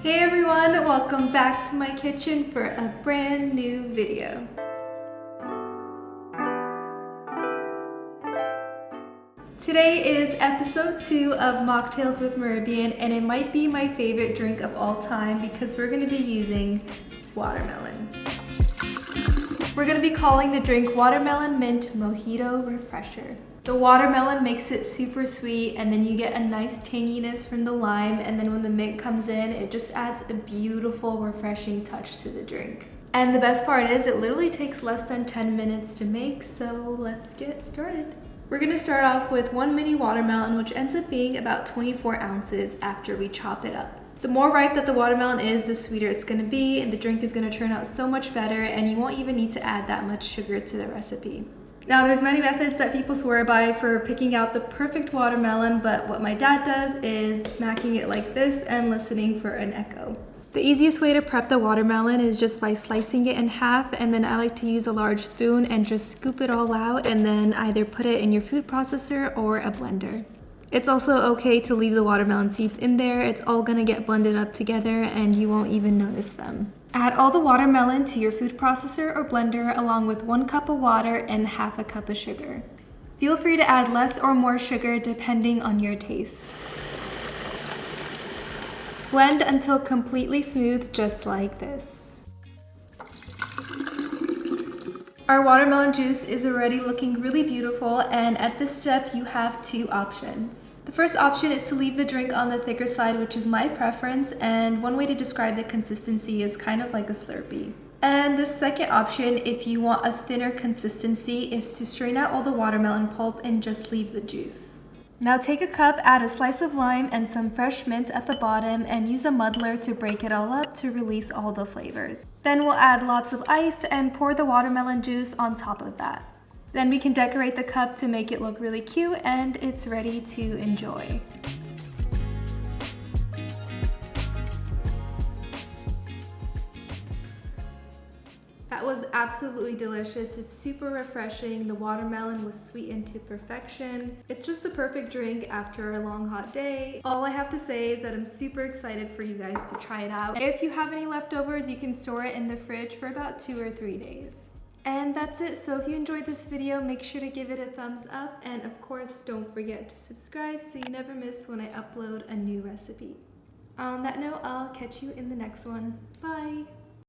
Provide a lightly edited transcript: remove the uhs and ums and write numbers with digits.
Hey everyone, welcome back to my kitchen for a brand new video. Today is episode 2 of Mocktails with Moribyan, and it might be my favorite drink of all time because we're going to be using watermelon. We're going to be calling the drink Watermelon Mint Mojito Refresher. The watermelon makes it super sweet, and then you get a nice tanginess from the lime, and then when the mint comes in, it just adds a beautiful, refreshing touch to the drink. And the best part is it literally takes less than 10 minutes to make, so let's get started. We're going to start off with 1 mini watermelon, which ends up being about 24 ounces after we chop it up. The more ripe that the watermelon is, the sweeter it's going to be, and the drink is going to turn out so much better, and you won't even need to add that much sugar to the recipe. Now, there's many methods that people swear by for picking out the perfect watermelon, but what my dad does is smacking it like this and listening for an echo. The easiest way to prep the watermelon is just by slicing it in half, and then I like to use a large spoon and just scoop it all out and then either put it in your food processor or a blender. It's also okay to leave the watermelon seeds in there. It's all gonna get blended up together and you won't even notice them. Add all the watermelon to your food processor or blender along with 1 cup of water and half a cup of sugar. Feel free to add less or more sugar depending on your taste. Blend until completely smooth, just like this. Our watermelon juice is already looking really beautiful, and at this step you have 2 options. The first option is to leave the drink on the thicker side, which is my preference, and one way to describe the consistency is kind of like a Slurpee. And the second option, if you want a thinner consistency, is to strain out all the watermelon pulp and just leave the juice. Now take a cup, add a slice of lime and some fresh mint at the bottom, and use a muddler to break it all up to release all the flavors. Then we'll add lots of ice and pour the watermelon juice on top of that. Then we can decorate the cup to make it look really cute, and it's ready to enjoy. That was absolutely delicious. It's super refreshing. The watermelon was sweetened to perfection. It's just the perfect drink after a long hot day. All I have to say is that I'm super excited for you guys to try it out. If you have any leftovers, you can store it in the fridge for about 2 or 3 days. And that's it. So if you enjoyed this video, make sure to give it a thumbs up, and of course don't forget to subscribe so you never miss when I upload a new recipe. On that note, I'll catch you in the next one. Bye!